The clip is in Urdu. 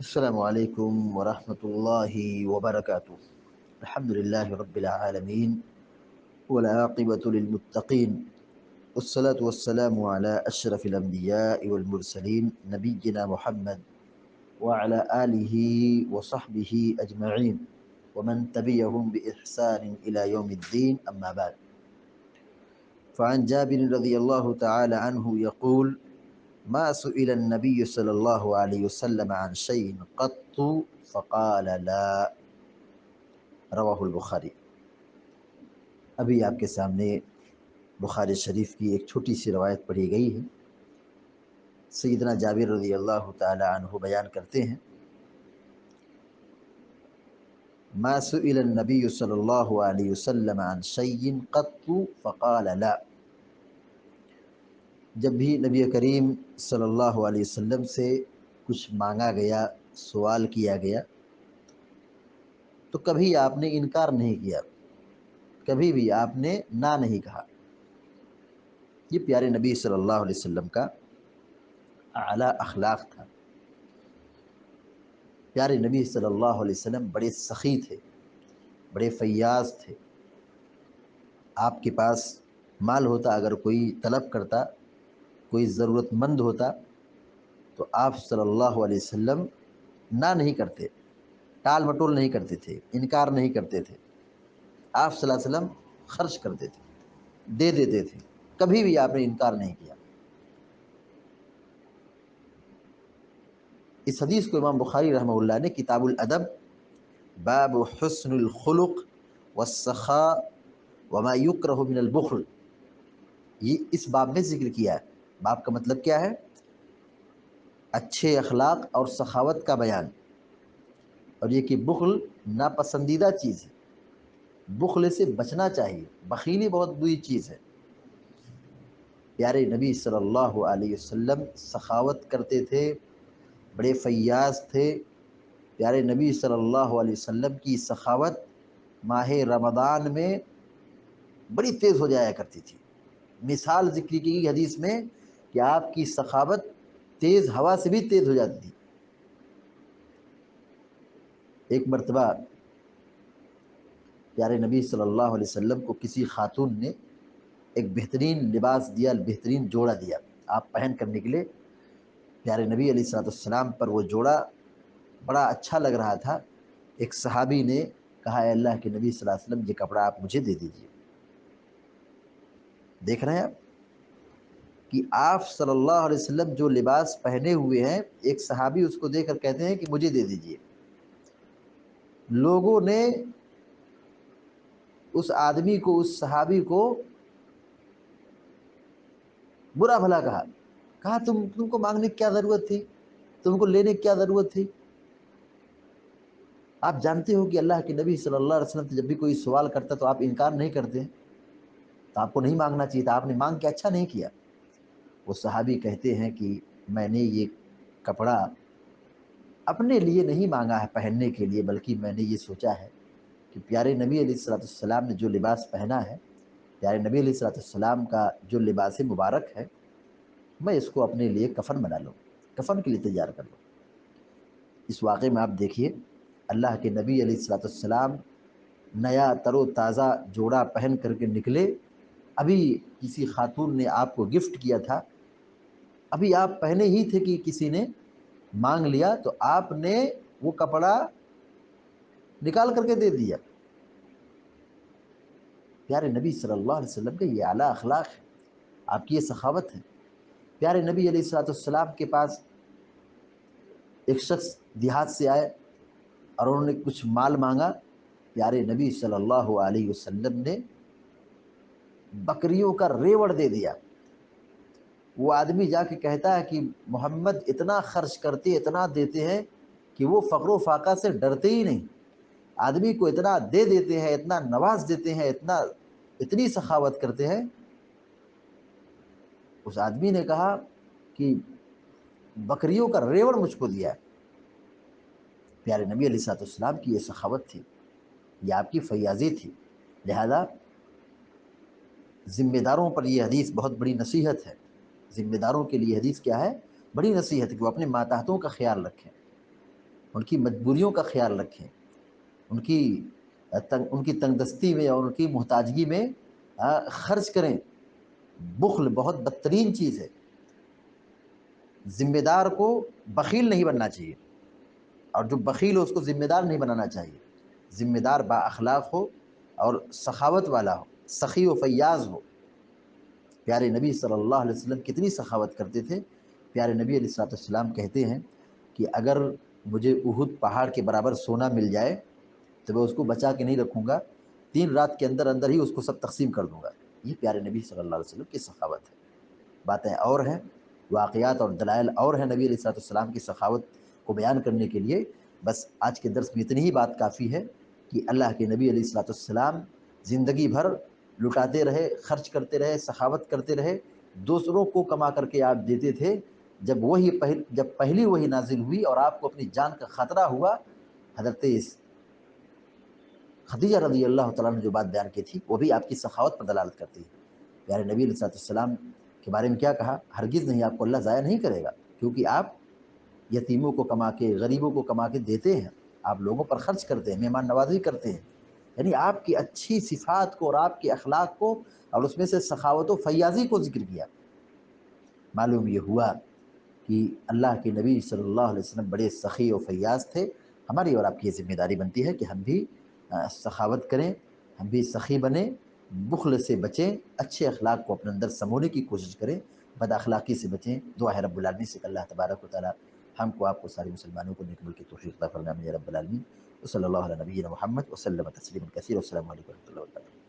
السلام عليكم ورحمة الله وبركاته. الحمد لله رب العالمين والعاقبة للمتقين، والصلاة والسلام على أشرف الأنبياء والمرسلين نبينا محمد وعلى آله وصحبه أجمعين ومن تبعهم بإحسان إلى يوم الدين، أما بعد. فعن جابر رضي الله تعالى عنه يقول: ما سئل النبي صلى الله عليه وسلم عن شيء قط فقال لا. رواہ البخاری۔ ابھی آپ کے سامنے بخاری شریف کی ایک چھوٹی سی روایت پڑھی گئی ہے۔ سیدنا جابر رضی اللہ تعالی عنہ بیان کرتے ہیں: ما سئل النبی صلی اللہ علیہ وسلم عن شیء قط فقال لا۔ جب بھی نبی کریم صلی اللہ علیہ وسلم سے کچھ مانگا گیا، سوال کیا گیا، تو کبھی آپ نے انکار نہیں کیا، کبھی بھی آپ نے نہ نہیں کہا۔ یہ پیارے نبی صلی اللہ علیہ وسلم کا اعلیٰ اخلاق تھا۔ پیارے نبی صلی اللہ علیہ وسلم بڑے سخی تھے، بڑے فیاض تھے۔ آپ کے پاس مال ہوتا، اگر کوئی طلب کرتا، کوئی ضرورت مند ہوتا، تو آپ صلی اللہ علیہ وسلم نہ نہیں کرتے، ٹال مٹول نہیں کرتے تھے، انکار نہیں کرتے تھے۔ آپ صلی اللہ علیہ وسلم خرچ کرتے تھے، دے دیتے تھے، کبھی بھی آپ نے انکار نہیں کیا۔ اس حدیث کو امام بخاری رحمہ اللہ نے کتاب الادب باب حسن الخلق والسخاء وما یکرہ من البخل، یہ اس باب میں ذکر کیا ہے۔ باب کا مطلب کیا ہے؟ اچھے اخلاق اور سخاوت کا بیان، اور یہ کہ بخل ناپسندیدہ چیز ہے، بخل سے بچنا چاہیے، بخیلی بہت بری چیز ہے۔ پیارے نبی صلی اللہ علیہ وسلم سخاوت کرتے تھے، بڑے فیاض تھے۔ پیارے نبی صلی اللہ علیہ وسلم کی سخاوت ماہ رمضان میں بڑی تیز ہو جایا کرتی تھی۔ مثال ذکر کی گئی حدیث میں کہ آپ کی سخاوت تیز ہوا سے بھی تیز ہو جاتی تھی۔ ایک مرتبہ پیارے نبی صلی اللہ علیہ وسلم کو کسی خاتون نے ایک بہترین لباس دیا، بہترین جوڑا دیا، آپ پہن کر نکلے۔ پیارے نبی علیہ السلام پر وہ جوڑا بڑا اچھا لگ رہا تھا۔ ایک صحابی نے کہا: اے اللہ کے نبی صلی اللہ علیہ وسلم، یہ کپڑا آپ مجھے دے دیجئے۔ دیکھ رہے ہیں آپ کہ آپ صلی اللہ علیہ وسلم جو لباس پہنے ہوئے ہیں، ایک صحابی اس کو دیکھ کر کہتے ہیں کہ مجھے دے دیجئے۔ لوگوں نے اس آدمی کو، اس صحابی کو برا بھلا کہا تم کو مانگنے کی کیا ضرورت تھی، تم کو لینے کی کیا ضرورت تھی۔ آپ جانتے ہو کہ اللہ کے نبی صلی اللہ علیہ وسلم سے جب بھی کوئی سوال کرتا تو آپ انکار نہیں کرتے، تو آپ کو نہیں مانگنا چاہیے تھا، آپ نے مانگ کے اچھا نہیں کیا۔ وہ صحابی کہتے ہیں کہ میں نے یہ کپڑا اپنے لیے نہیں مانگا ہے پہننے کے لیے، بلکہ میں نے یہ سوچا ہے کہ پیارے نبی علیہ السلام نے جو لباس پہنا ہے، پیارے نبی علیہ السلام کا جو لباس مبارک ہے، میں اس کو اپنے لیے کفن بنا لوں، کفن کے لیے تیار کر لوں۔ اس واقعے میں آپ دیکھیے، اللہ کے نبی علیہ السلام نیا تر و تازہ جوڑا پہن کر کے نکلے۔ ابھی کسی خاتون نے آپ کو گفٹ کیا تھا، ابھی آپ پہنے ہی تھے کہ کسی نے مانگ لیا، تو آپ نے وہ کپڑا نکال کر کے دے دیا۔ پیارے نبی صلی اللہ علیہ وسلم کا یہ اعلیٰ اخلاق ہے، آپ کی یہ سخاوت ہے۔ پیارے نبی علیہ السلام کے پاس ایک شخص دیہات سے آئے اور انہوں نے کچھ مال مانگا۔ پیارے نبی صلی اللہ علیہ وسلم نے بکریوں کا ریوڑ دے دیا۔ وہ آدمی جا کے کہتا ہے کہ محمد اتنا خرچ کرتے، اتنا دیتے ہیں کہ وہ فقر و فاقہ سے ڈرتے ہی نہیں، آدمی کو اتنا دے دیتے ہیں، اتنا نواز دیتے ہیں، اتنی سخاوت کرتے ہیں۔ اس آدمی نے کہا کہ بکریوں کا ریوڑ مجھ کو دیا۔ پیارے نبی علیہ السلام کی یہ سخاوت تھی، یہ آپ کی فیاضی تھی۔ لہذا ذمہ داروں پر یہ حدیث بہت بڑی نصیحت ہے۔ ذمہ داروں کے لیے حدیث کیا ہے؟ بڑی نصیحت ہے کہ وہ اپنے ماتحتوں کا خیال رکھیں۔ ان کی مجبوریوں کا خیال رکھیں، ان کی تنگ دستی میں اور ان کی محتاجگی میں خرچ کریں۔ بخل بہت بدترین چیز ہے۔ ذمہ دار کو بخیل نہیں بننا چاہیے، اور جو بخیل ہو اس کو ذمہ دار نہیں بنانا چاہیے۔ ذمہ دار با اخلاق ہو اور سخاوت والا ہو، سخی و فیاض ہو۔ پیارے نبی صلی اللہ علیہ وسلم کتنی سخاوت کرتے تھے۔ پیارے نبی علیہ السلام کہتے ہیں کہ اگر مجھے احد پہاڑ کے برابر سونا مل جائے تو میں اس کو بچا کے نہیں رکھوں گا، 3 رات کے اندر اندر ہی اس کو سب تقسیم کر دوں گا۔ یہ پیارے نبی صلی اللہ علیہ وسلم کی سخاوت ہے۔ باتیں اور ہیں، واقعات اور دلائل اور ہیں نبی علیہ السلام کی سخاوت کو بیان کرنے کے لیے۔ بس آج کے درس میں اتنی ہی بات کافی ہے کہ اللہ کے نبی علیہ السلام زندگی بھر لٹاتے رہے، خرچ کرتے رہے، سخاوت کرتے رہے، دوسروں کو کما کر کے آپ دیتے تھے۔ جب پہلی وحی نازل ہوئی اور آپ کو اپنی جان کا خطرہ ہوا، حضرت خدیجہ رضی اللہ تعالیٰ نے جو بات بیان کی تھی وہ بھی آپ کی سخاوت پر دلالت کرتی ہے۔ پیارے نبی علیہ السلام کے بارے میں کیا کہا؟ ہرگز نہیں، آپ کو اللہ ضائع نہیں کرے گا، کیونکہ آپ یتیموں کو کما کے، غریبوں کو کما کے دیتے ہیں، آپ لوگوں پر خرچ کرتے ہیں، مہمان نوازی کرتے ہیں۔ یعنی آپ کی اچھی صفات کو اور آپ کے اخلاق کو، اور اس میں سے سخاوت و فیاضی کو ذکر کیا۔ معلوم یہ ہوا کہ اللہ کے نبی صلی اللہ علیہ وسلم بڑے سخی و فیاض تھے۔ ہماری اور آپ کی یہ ذمہ داری بنتی ہے کہ ہم بھی سخاوت کریں، ہم بھی سخی بنیں، بخل سے بچیں، اچھے اخلاق کو اپنے اندر سمونے کی کوشش کریں، بد اخلاقی سے بچیں۔ دعا ہے رب العالمین سے کہ اللہ تبارک و تعالیٰ ہم کو، آپ کو، سارے مسلمانوں کو نیک عمل کی توفیق عطا فرمائے یا رب العالمین۔ وصلی اللہ علی نبینا محمد وسلم تسلیما کثیرا۔ السلام علیکم و رحمۃ اللہ وبرکاتہ۔